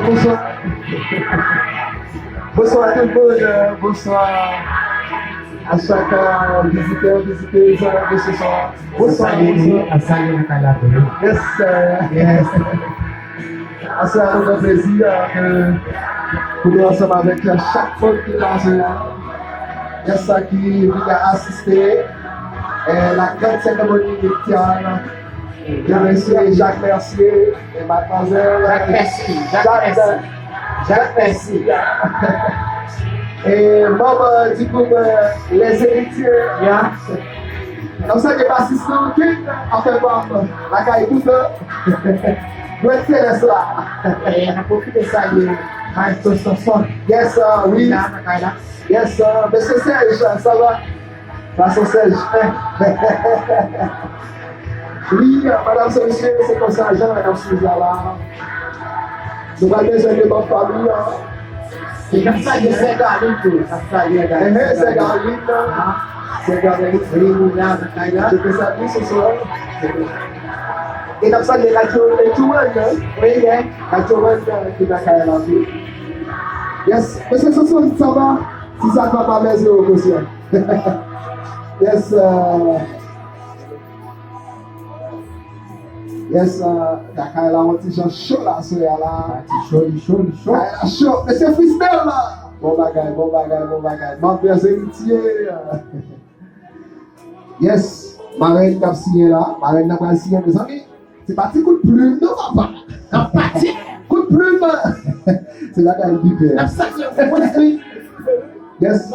Bonsoir. Bonsoir tout le monde. Bonsoir à chaque visiteur, visiteuse de ce soir. Bonsoir. Yes, yes. C'est un grand plaisir pour nous ensemble avec chaque fois qui est là. Yes, qui vient assister à la grande cérémonie nuptiale. Bien monsieur Jacques Mercier et mademoiselle Jacques Mercier. Et maman du groupe Les Héritiers. Comme ça, je vais assister au king en fait la caille tout doit être là. Et on a profité de ça. Yes, oui. Yes, monsieur Serge, ça va? Façon Serge. Oui, madame et monsieur, c'est comme ça, Jean, madame Suzanne là. Nous allons besoin de notre famille. C'est comme ça que c'est Galine tout. C'est Galine. C'est Galine. Je fais ça plus ce soir. Et comme ça, il y a la Joël. Oui, la Joël qui va faire la vie. Yes, monsieur Soso, ça va? Si ça va pas maison au monsieur. Yes, yes, d'accord, là, on t-shirt chaud là, c'est là. Chaud. Mais c'est freestyle là. Bon bagage. Mon père héritier. Yes, marraine qui a signé là. Marraine n'a pas signé, mes amis. C'est parti coup de plume, non, papa. C'est parti coup de plume. C'est là qu'elle dit. Yes.